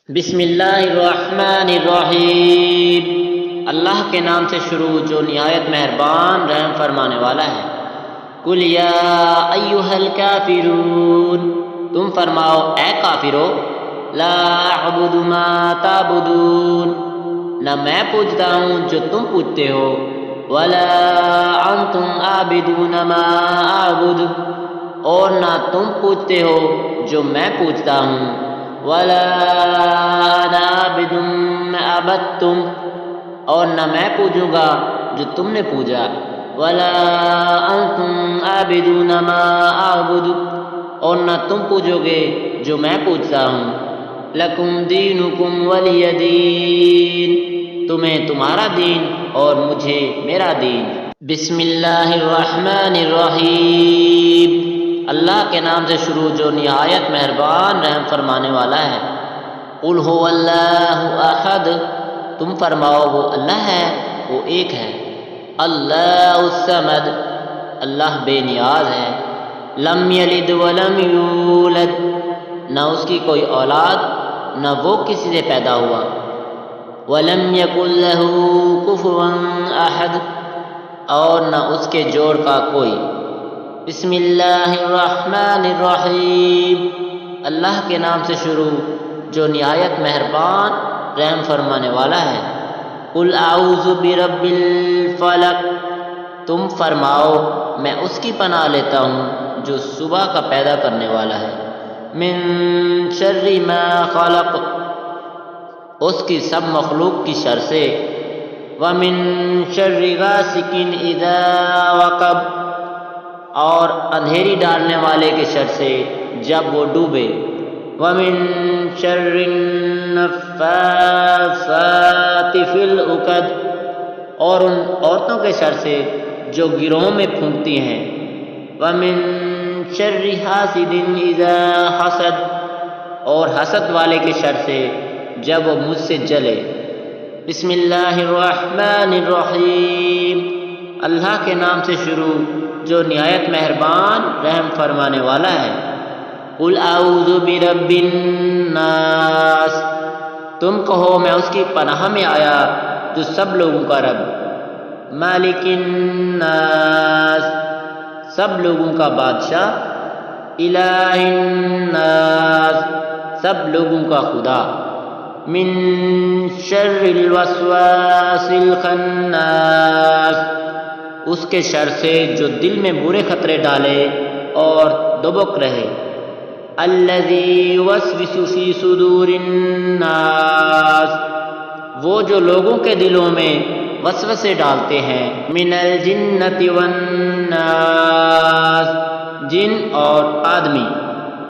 بسم اللہ الرحمن الرحیم، اللہ کے نام سے شروع جو نہایت مہربان رحم فرمانے والا ہے۔ قل یا ایھا الکافرون، تم فرماؤ اے کافرو، لا اعبد ما تعبدون، نہ میں پوجتا ہوں جو تم پوجتے ہو، ولا انتم عابدون ما اعبد، اور نہ تم پوجتے ہو جو میں پوجتا ہوں، ولا انا عابد ما عبدتم، اور نہ میں پوجوں گا جو تم نے پوجا، ولا انتم عابدون ما اعبد، اور نہ تم پوجو گے جو میں پوجتا ہوں۔ لکم دینکم ولی دین، تمہیں تمہارا دین اور مجھے میرا دین۔ بسم اللہ الرحمن الرحیم، اللہ کے نام سے شروع جو نہایت مہربان رحم فرمانے والا ہے۔ قل هو اللہ احد، تم فرماؤ وہ اللہ ہے، وہ ایک ہے۔ اللہ الصمد، اللہ بے نیاز ہے۔ لم یلد ولم یولد، نہ اس کی کوئی اولاد نہ وہ کسی سے پیدا ہوا۔ ولم یکن لہ کفوا احد، اور نہ اس کے جوڑ کا کوئی۔ بسم اللہ الرحمن الرحیم، اللہ کے نام سے شروع جو نہایت مہربان رحم فرمانے والا ہے۔ قل اعوذ برب الفلق، تم فرماؤ میں اس کی پناہ لیتا ہوں جو صبح کا پیدا کرنے والا ہے۔ من شر ما خلق، اس کی سب مخلوق کی شر سے۔ ومن شر غاسق اذا وقب، اور اندھیری ڈالنے والے کے شر سے جب وہ ڈوبے۔ ومن شر النفاثات فی العقد، اور ان عورتوں کے شر سے جو گروہوں میں پھونکتی ہیں۔ ومن شر حاسد اذا حسد، اور حسد والے کے شر سے جب وہ مجھ سے جلے۔ بسم اللہ الرحمن الرحیم، اللہ کے نام سے شروع جو نہایت مہربان رحم فرمانے والا ہے۔ قل اعوذ برب الناس، تم کہو میں اس کی پناہ میں آیا جو سب لوگوں کا رب۔ مالک الناس، سب لوگوں کا بادشاہ۔ الہ الناس، سب لوگوں کا خدا۔ من شر الوسواس الخناس، اس کے شر سے جو دل میں برے خطرے ڈالے اور دبک رہے۔ الذی یوسوس فی صدور الناس، وہ جو لوگوں کے دلوں میں وسوسے ڈالتے ہیں۔ من الجنۃ والناس، جن اور آدمی۔